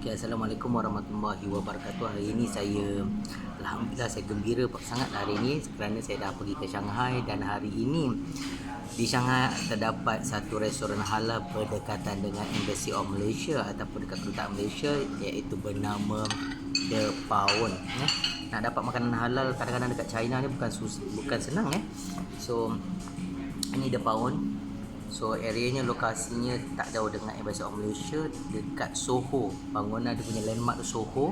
Okay, Assalamualaikum warahmatullahi wabarakatuh. Hari ini Alhamdulillah saya gembira sangat hari ini kerana saya dah pergi ke Shanghai, dan hari ini di Shanghai terdapat satu restoran halal berdekatan dengan Embassy of Malaysia ataupun dekat kedutaan Malaysia, iaitu bernama The Pawn. Nak dapat makanan halal kadang-kadang dekat China ni bukan senang. So ini The Pawn. So areanya, lokasinya tak jauh dengan Embassy of Malaysia, dekat Soho. Bangunan dia punya landmark tu Soho.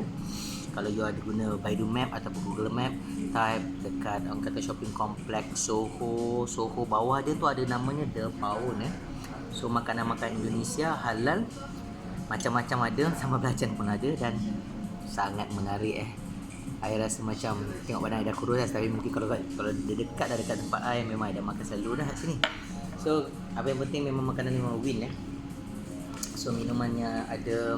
Kalau you ada guna Baidu Map ataupun Google Map, type dekat orang kata shopping complex Soho. Soho bawah dia tu ada namanya The Pawn. So makanan-makanan Indonesia halal macam-macam ada, sama belacan pun ada, dan sangat menarik. I rasa macam tengok badan I dah kurus, tapi mungkin kalau dia dekat tempat I, memang I dah makan selalu dah kat sini. So apa yang penting memang makanan ni memang win. So minumannya ada,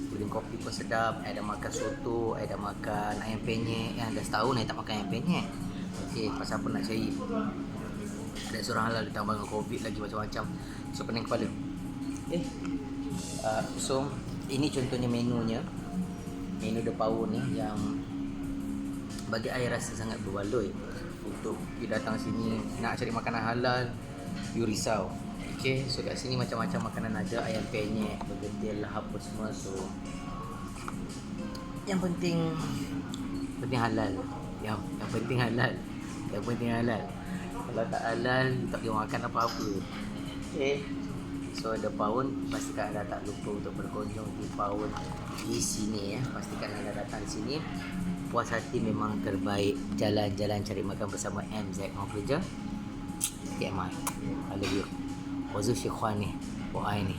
pudding kopi pun sedap. I dah makan soto, I dah makan ayam penyet. Dah setahun I tak makan ayam penyet. Okay, pasal apa nak cari, ada seorang halal ditambah dengan COVID lagi macam-macam. So pening kepala. So ini contohnya menunya. Menu The Pawn ni yang bagi I rasa sangat berbaloi. Untuk you datang sini nak cari makanan halal, you risau. Okay, so kat sini macam-macam makanan ada. Ayam penyet, bergedil lah, apa semua. So yang penting halal. Yang penting halal. Kalau tak halal, you tak boleh makan apa-apa. Okay, so The Pawn, pastikan anda tak lupa untuk berkunjung di Pawn di sini. Pastikan anda datang di sini. Puas hati memang terbaik. Jalan-jalan cari makan bersama MZ mau kerja. TMI, I love you. 我是喜欢你，我爱你。